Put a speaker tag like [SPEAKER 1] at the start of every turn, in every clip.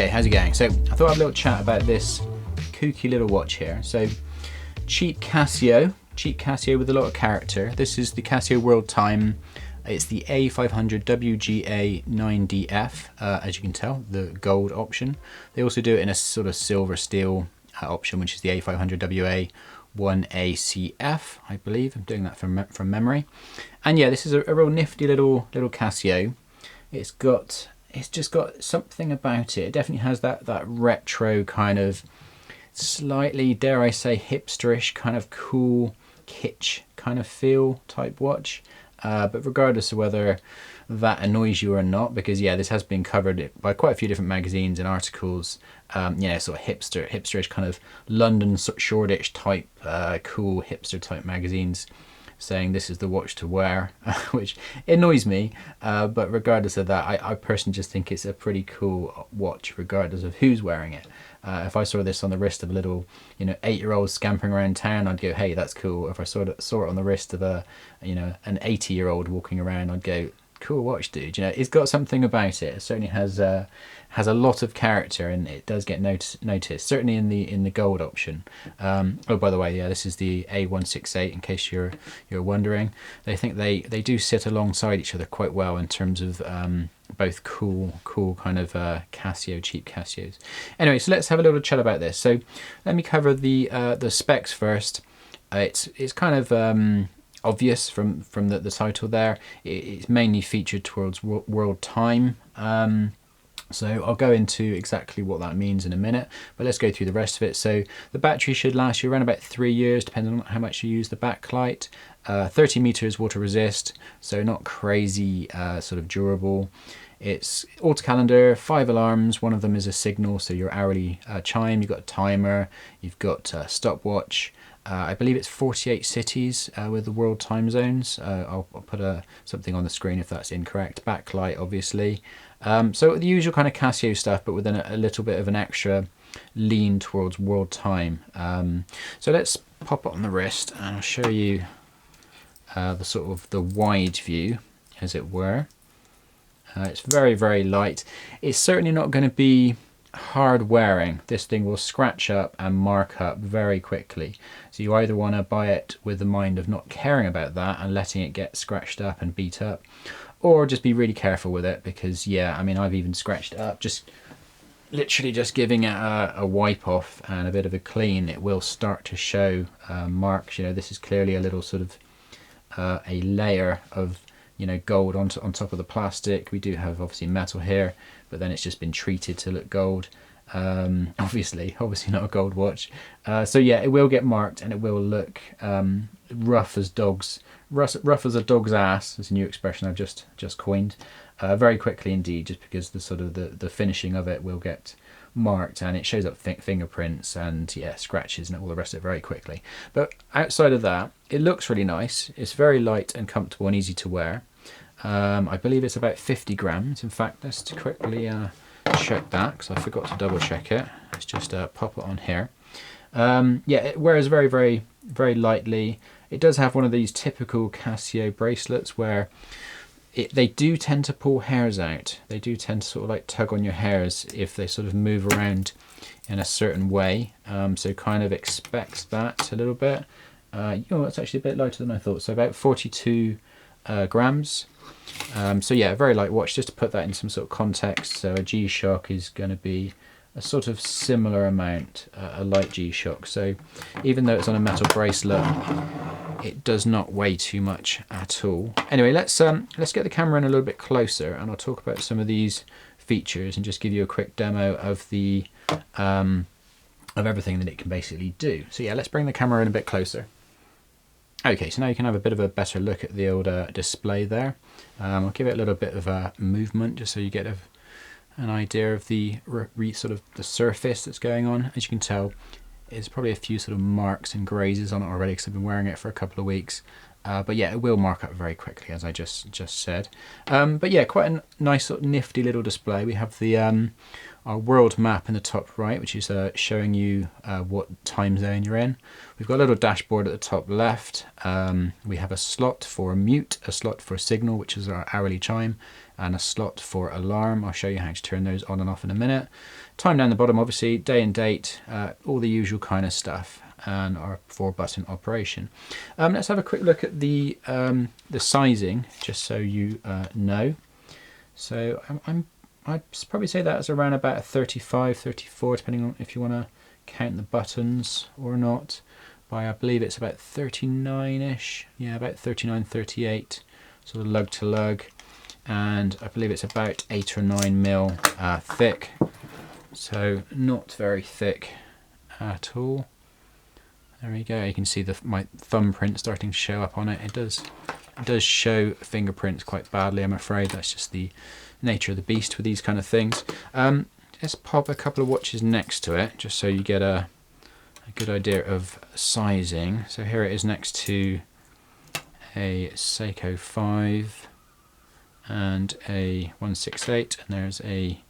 [SPEAKER 1] Okay, how's it going? So I thought I'd have a little chat about this kooky little watch here. So cheap Casio with a lot of character. This is the Casio World Time. It's the A500WGA-9DF, as you can tell, the gold option. They also do it in a sort of silver steel option, which is the A500WA-1ACF, I believe. I'm doing that from memory. And yeah, this is a real nifty little Casio. It's just got something about it. It definitely has that retro kind of slightly, dare I say, hipsterish kind of cool kitsch kind of feel type watch. But regardless of whether that annoys you or not, because yeah, this has been covered by quite a few different magazines and articles, yeah, sort of hipsterish kind of London Shoreditch type, cool hipster type magazines, saying this is the watch to wear, which annoys me. But regardless of that, I personally just think it's a pretty cool watch, regardless of who's wearing it. If I saw this on the wrist of a little, 8-year-old scampering around town, I'd go, hey, that's cool. If I saw it on the wrist of an 80-year-old walking around, I'd go, cool watch, dude. It's got something about it. It certainly has a lot of character, and it does get noticed. Certainly in the gold option. Oh, by the way, yeah, this is the A168. In case you're wondering, they think they do sit alongside each other quite well in terms of both cool kind of cheap Casios. Anyway, so let's have a little chat about this. So let me cover the specs first. It's kind of obvious from the title there. It's mainly featured towards world time. So I'll go into exactly what that means in a minute, but let's go through the rest of it. So the battery should last you around about 3 years, depending on how much you use the backlight. 30 meters water resist, so not crazy sort of durable. It's auto calendar, 5 alarms. One of them is a signal, so your hourly chime. You've got a timer. You've got a stopwatch. I believe it's 48 cities with the world time zones. I'll put something on the screen if that's incorrect. Backlight, obviously. So the usual kind of Casio stuff, but with a little bit of an extra lean towards world time. So let's pop it on the wrist, and I'll show you the sort of the wide view, as it were. It's very, very light. It's certainly not going to be hard wearing. This thing will scratch up and mark up very quickly. So you either want to buy it with the mind of not caring about that and letting it get scratched up and beat up, or just be really careful with it, because yeah, I mean, I've even scratched it up, just literally just giving it a wipe off and a bit of a clean, it will start to show marks. This is clearly a little sort of a layer of gold on top of the plastic. We do have obviously metal here, but then it's just been treated to look gold. Obviously not a gold watch. So yeah, it will get marked, and it will look rough as a dog's ass. Is a new expression I've just coined. Very quickly indeed, just because the sort of the finishing of it will get marked, and it shows up fingerprints and yeah, scratches and all the rest of it very quickly. But outside of that, it looks really nice. It's very light and comfortable and easy to wear. I believe it's about 50 grams. In fact, let's quickly check that, because I forgot to double check it. Let's just pop it on here. Yeah, it wears very, very, very lightly. It does have one of these typical Casio bracelets where they do tend to pull hairs out. They do tend to sort of like tug on your hairs if they sort of move around in a certain way. So kind of expect that a little bit. It's actually a bit lighter than I thought. So about 42 grams. So yeah, very light watch, just to put that in some sort of context. So a G-Shock is going to be a sort of similar amount, a light G-Shock. So even though it's on a metal bracelet, it does not weigh too much at all. Anyway, let's get the camera in a little bit closer, and I'll talk about some of these features and just give you a quick demo of the of everything that it can basically do. So yeah, let's bring the camera in a bit closer. Okay, so now you can have a bit of a better look at the old display there. I'll give it a little bit of a movement just so you get an idea of the sort of the surface that's going on. As you can tell, there's probably a few sort of marks and grazes on it already, because I've been wearing it for a couple of weeks. But yeah, it will mark up very quickly, as I just said. But yeah, quite a nice sort of nifty little display. We have the our world map in the top right, which is showing you what time zone you're in. We've got a little dashboard at the top left. We have a slot for mute, a slot for signal, which is our hourly chime, and a slot for alarm. I'll show you how to turn those on and off in a minute. Time down the bottom, obviously, day and date, all the usual kind of stuff, and our 4-button operation. Let's have a quick look at the sizing, just so you know. So I'd probably say that's around about a 35, 34, depending on if you want to count the buttons or not. By I believe it's about 39-ish, yeah, about 39, 38, sort of lug to lug. And I believe it's about 8 or 9 mil thick, so not very thick at all. There we go. You can see my thumbprint starting to show up on it. It does show fingerprints quite badly, I'm afraid. That's just the nature of the beast with these kind of things. Let's pop a couple of watches next to it, just so you get a good idea of sizing. So here it is next to a Seiko 5 and a 168, and there's a,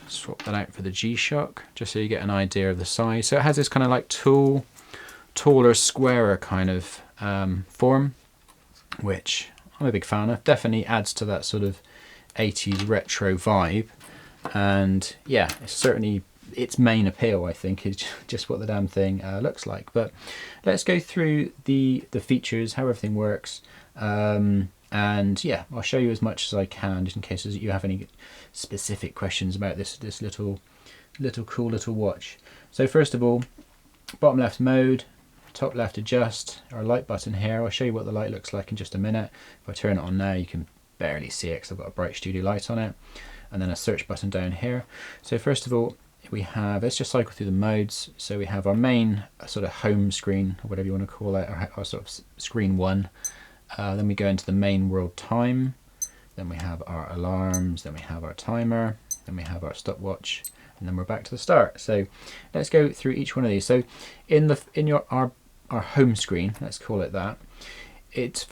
[SPEAKER 1] swap that out for the G-Shock, just so you get an idea of the size. So it has this kind of like taller, squarer kind of form, which I'm a big fan of. Definitely adds to that sort of 80s retro vibe, and yeah, it's certainly its main appeal, I think, is just what the damn thing looks like. But let's go through the features, how everything works, and yeah, I'll show you as much as I can, just in case you have any specific questions about this little cool little watch. So first of all, bottom left mode, top left adjust, our light button here. I'll show you what the light looks like in just a minute. If I turn it on now, you can barely see it because I've got a bright studio light on it. And then a search button down here. So first of all, we have, let's just cycle through the modes. So we have our main sort of home screen, or whatever you want to call it, our sort of screen 1. Then we go into the main world time. Then we have our alarms. Then we have our timer. Then we have our stopwatch. And then we're back to the start. So let's go through each one of these. So in our home screen, let's call it that, it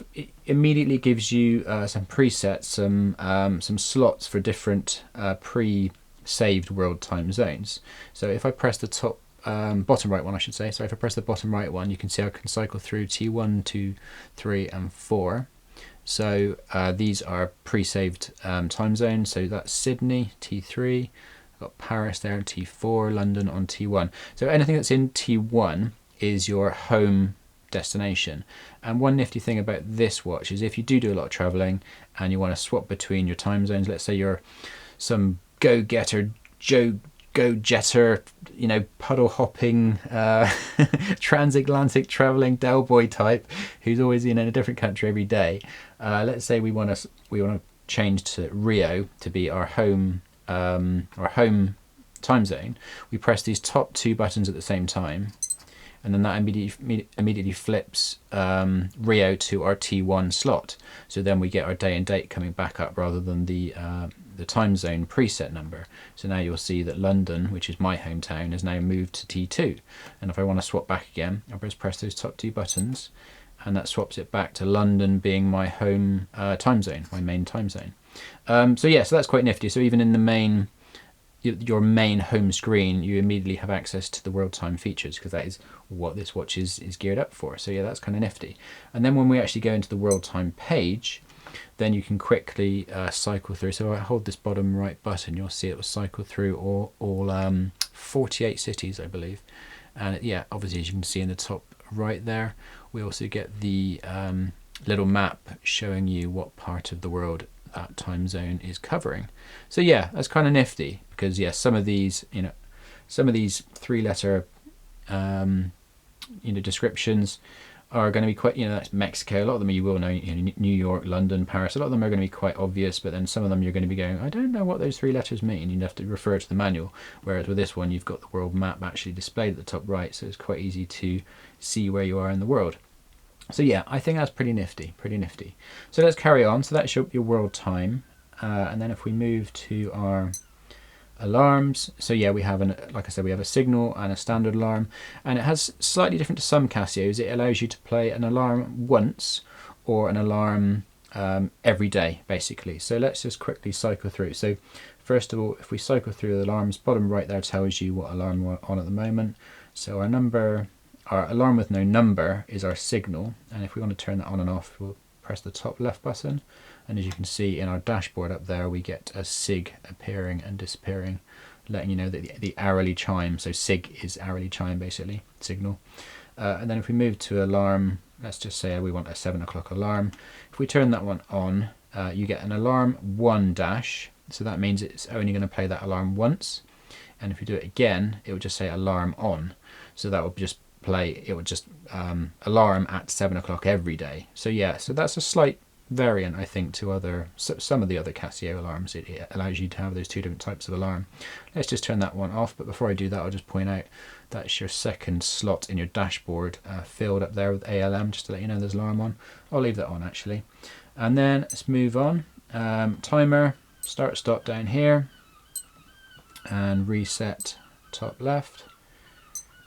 [SPEAKER 1] immediately gives you some presets, some slots for different pre-saved world time zones. So if I press the top bottom right one, I should say. So if I press the bottom right one, you can see I can cycle through T1, 2, 3, and 4. So these are pre-saved time zones. So that's Sydney, T3. I've got Paris there, T4, London on T1. So anything that's in T1 is your home destination. And one nifty thing about this watch is if you do a lot of traveling and you want to swap between your time zones, let's say you're some go-getter, go-jetter, you know, puddle hopping, transatlantic traveling Del Boy type who's always in a different country every day. Let's say we want to change to Rio to be our home time zone. We press these top 2 buttons at the same time, and then that immediately flips Rio to our T1 slot. So then we get our day and date coming back up rather than the time zone preset number. So now you'll see that London, which is my hometown, has now moved to T2. And if I want to swap back again, I'll just press those top 2 buttons, and that swaps it back to London being my home time zone, my main time zone. So yeah, so that's quite nifty. So even in the your main home screen, you immediately have access to the world time features, because that is what this watch is geared up for. So yeah, that's kind of nifty. And then when we actually go into the world time page, then you can quickly cycle through. So I hold this bottom right button, you'll see it will cycle through all 48 cities, I believe. And yeah, obviously, as you can see in the top right there, we also get the little map showing you what part of the world that time zone is covering. So yeah, that's kind of nifty, because yeah, some of these 3-letter descriptions are going to be quite, that's Mexico. A lot of them you will know, New York, London, Paris. A lot of them are going to be quite obvious, but then some of them you're going to be going, I don't know what those 3 letters mean. You'd have to refer to the manual. Whereas with this one, you've got the world map actually displayed at the top right, so it's quite easy to see where you are in the world. So yeah, I think that's pretty nifty, So let's carry on. So that's your world time. And then if we move to our alarms, so yeah, we have like I said, we have a signal and a standard alarm, and it has slightly different to some Casios. It allows you to play an alarm once or an alarm every day basically. So let's just quickly cycle through. So first of all, if we cycle through the alarms, bottom right there tells you what alarm we're on at the moment. So our alarm with no number is our signal, and if we want to turn that on and off, we'll press the top left button, and as you can see in our dashboard up there, we get a sig appearing and disappearing, letting you know that the hourly chime, so sig is hourly chime basically, signal. And then if we move to alarm, let's just say we want a 7 o'clock alarm. If we turn that one on, you get an alarm 1 dash, so that means it's only going to play that alarm once, and if you do it again, it will just say alarm on, so that will just play, it would just alarm at 7 o'clock every day. So yeah, so that's a slight variant, I think, to some of the other Casio alarms. It allows you to have those two different types of alarm. Let's just turn that one off, but before I do that, I'll just point out that's your second slot in your dashboard filled up there with ALM, just to let you know there's alarm on. I'll leave that on actually. And then let's move on. Timer, start stop down here, and reset top left.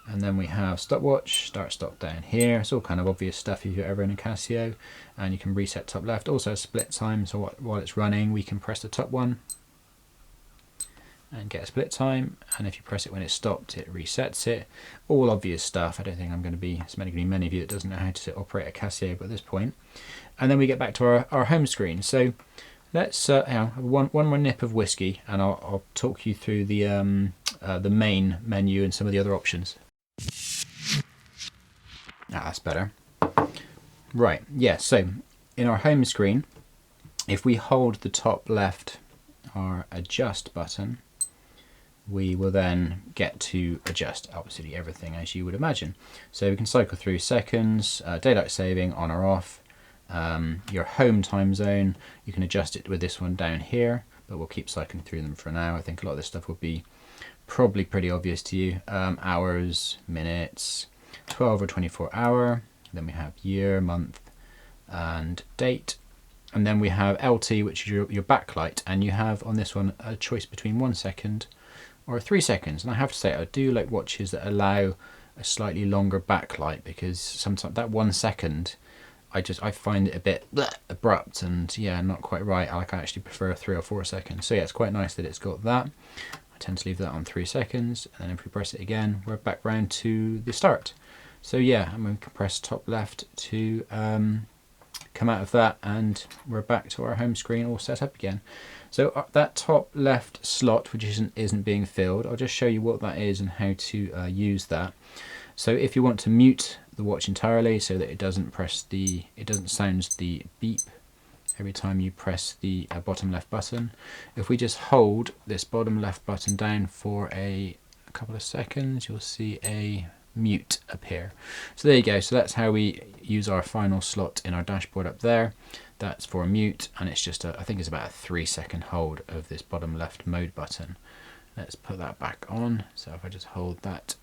[SPEAKER 1] And then we have stopwatch, start stop down here. It's all kind of obvious stuff if you're ever in a Casio. And you can reset top left. Also split time, so while it's running, we can press the top one and get a split time. And if you press it when it's stopped, it resets it. All obvious stuff. I don't think I'm going to be, there's going to be many of you that doesn't know how to operate a Casio at this point. And then we get back to our home screen. So let's have one more nip of whiskey, and I'll talk you through the main menu and some of the other options. That's better. Right, yeah, so in our home screen, if we hold the top left, our adjust button, we will then get to adjust absolutely everything, as you would imagine. So we can cycle through seconds, daylight saving, on or off, your home time zone. You can adjust it with this one down here, but we'll keep cycling through them for now. I think a lot of this stuff will be probably pretty obvious to you. Hours, minutes, 12 or 24 hour, then we have year, month and date, and then we have LT, which is your backlight, and you have on this one a choice between 1 second or 3 seconds. And I have to say, I do like watches that allow a slightly longer backlight, because sometimes that 1 second I find it a bit abrupt and yeah, not quite right. I actually prefer 3 or 4 seconds. So yeah, it's quite nice that it's got that. I tend to leave that on 3 seconds, and then if we press it again, we're back round to the start. So yeah, I'm going to press top left to come out of that, and we're back to our home screen all set up again. So that top left slot, which isn't being filled, I'll just show you what that is and how to use that. So if you want to mute the watch entirely so that it doesn't sound the beep every time you press the bottom left button, if we just hold this bottom left button down for a couple of seconds, you'll see a mute appear. So there you go. So that's how we use our final slot in our dashboard up there. That's for a mute, and it's just I think it's about a 3 second hold of this bottom left mode button. Let's put that back on. So if I just hold that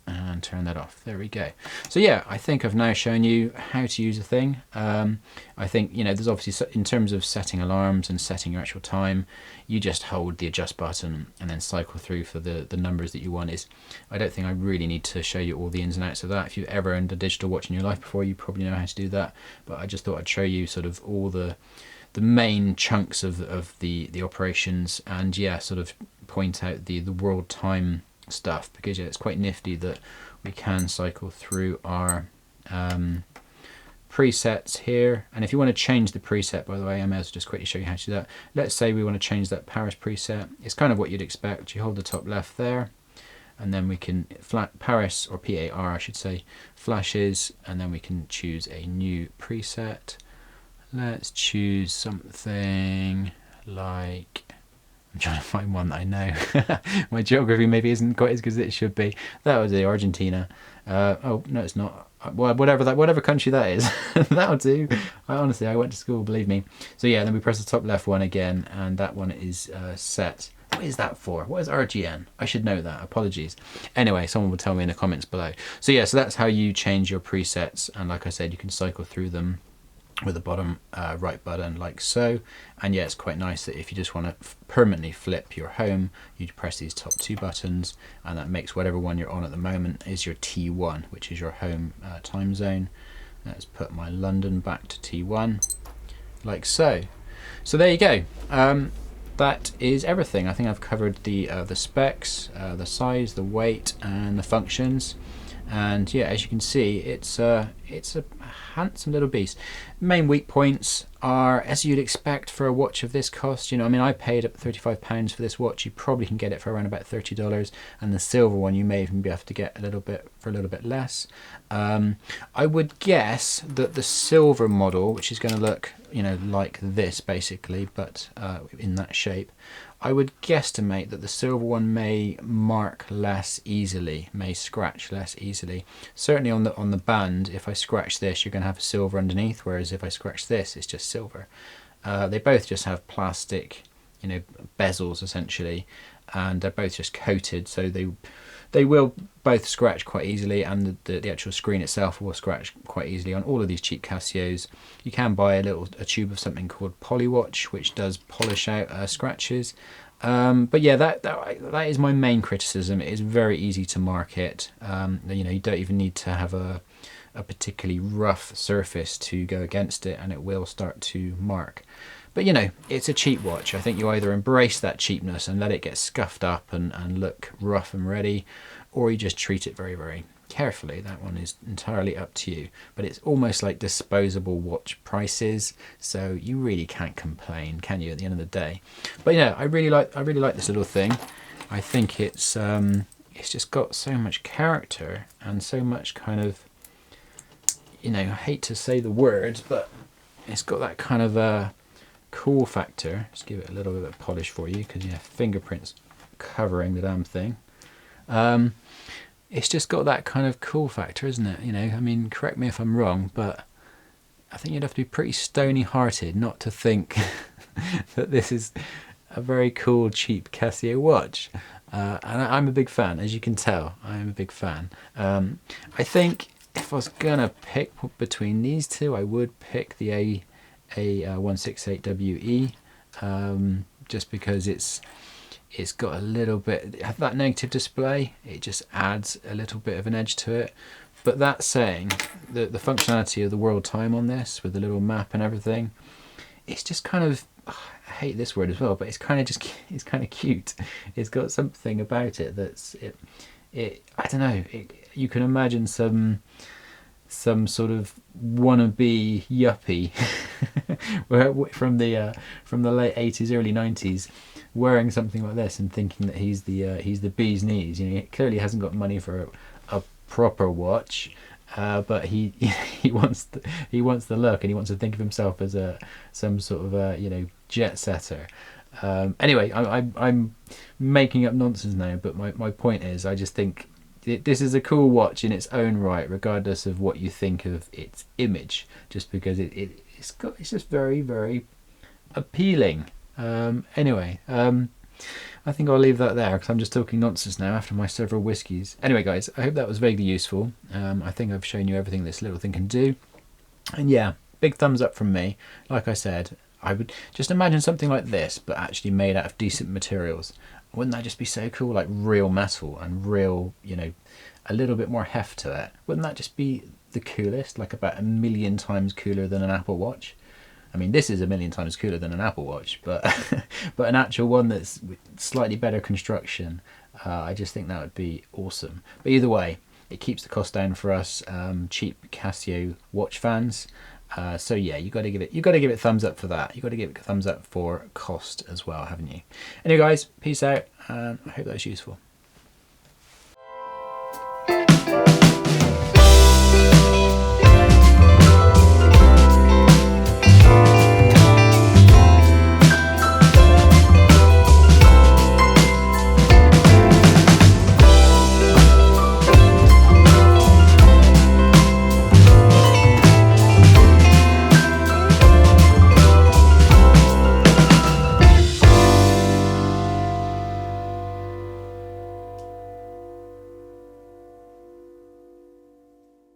[SPEAKER 1] and turn that off, there we go. So yeah, I think I've now shown you how to use a thing. I think, you know, there's obviously, in terms of setting alarms and setting your actual time, you just hold the adjust button and then cycle through for the numbers that you want. I don't think I really need to show you all the ins and outs of that. If you've ever owned a digital watch in your life before, you probably know how to do that, but I just thought I'd show you sort of all the main chunks of the operations, and yeah, sort of point out the world time stuff, because yeah, it's quite nifty that we can cycle through our presets here. And if you want to change the preset, by the way, I may as well just quickly show you how to do that. Let's say we want to change that Paris preset. It's kind of what you'd expect. You hold the top left there, and then we can Paris, or PAR I should say, flashes, and then we can choose a new preset. Let's choose something like, I'm trying to find one that I know. My geography maybe isn't quite as good as it should be. That was the Argentina. Oh no, it's not. Well, whatever country that is, that'll do. Honestly, I went to school, believe me. So yeah, then we press the top left one again, and that one is set. What is that for? What is RGN? I should know that. Apologies. Anyway, someone will tell me in the comments below. So yeah, so that's how you change your presets, and like I said, you can cycle through them with the bottom right button like so. And yeah, it's quite nice that if you just want to permanently flip your home, you press these top 2 buttons, and that makes whatever one you're on at the moment is your T1, which is your home time zone. Let's put my London back to T1, like so. So there you go. That is everything. I think I've covered the specs, the size, the weight, and the functions. And yeah, as you can see, it's a handsome little beast. Main weak points are, as you'd expect for a watch of this cost. You know, I mean, I paid up £35 for this watch. You probably can get it for around about $30, and the silver one you may even be able to get a little bit less. I would guess that the silver model, which is going to look, you know, like this basically, but in that shape, I would guesstimate that the silver one may mark less easily, may scratch less easily. Certainly on the band, if I scratch this, you're going to have silver underneath, whereas if I scratch this, it's just silver. They both just have plastic, you know, bezels essentially, and they're both just coated, so they will both scratch quite easily, and the actual screen itself will scratch quite easily on all of these cheap Casios. You can buy a tube of something called Polywatch, which does polish out scratches. But yeah, that is my main criticism. It is very easy to mark it. You know, you don't even need to have a particularly rough surface to go against it, and it will start to mark. But you know, it's a cheap watch. I think you either embrace that cheapness and let it get scuffed up and look rough and ready, or you just treat it very, very carefully. That one is entirely up to you. But it's almost like disposable watch prices, so you really can't complain, can you, at the end of the day? But yeah, I really like this little thing. I think it's just got so much character and so much kind of, you know, I hate to say the word, but it's got that kind of cool factor. Just give it a little bit of polish for you, because yeah, fingerprints covering the damn thing. It's just got that kind of cool factor, isn't it? You know, I mean, correct me if I'm wrong, but I think you'd have to be pretty stony hearted not to think that this is a very cool, cheap Casio watch. And I'm a big fan, as you can tell. I am a big fan. I think if I was gonna pick between these two, I would pick the A500WGA-9DF, just because it's got a little bit, that negative display, it just adds a little bit of an edge to it. But that saying, the functionality of the World Time on this, with the little map and everything, it's just kind of, I hate this word as well, but it's kind of cute. It's got something about it that's, I don't know, you can imagine some sort of wannabe yuppie from the late 80s, early 90s, wearing something like this and thinking that he's the bee's knees. You know, he clearly hasn't got money for a proper watch, but he wants the look, and he wants to think of himself as some sort of you know, jet setter. Anyway, I'm making up nonsense now, but my point is, I just think this is a cool watch in its own right, regardless of what you think of its image, just because it's just very, very appealing. Anyway, I think I'll leave that there, because I'm just talking nonsense now after my several whiskies. Anyway guys, I hope that was vaguely useful. I think I've shown you everything this little thing can do. And yeah, big thumbs up from me. Like I said, I would just imagine something like this, but actually made out of decent materials. Wouldn't that just be so cool? Like real metal and real, you know, a little bit more heft to it. Wouldn't that just be the coolest? Like about 1,000,000 times cooler than an Apple Watch. I mean, this is 1,000,000 times cooler than an Apple Watch, but but an actual one that's slightly better construction, I just think that would be awesome. But either way, it keeps the cost down for us cheap Casio watch fans. So yeah, you got to give it thumbs up for that. You got to give it a thumbs up for cost as well, haven't you? Anyway, guys, peace out, and I hope that was useful.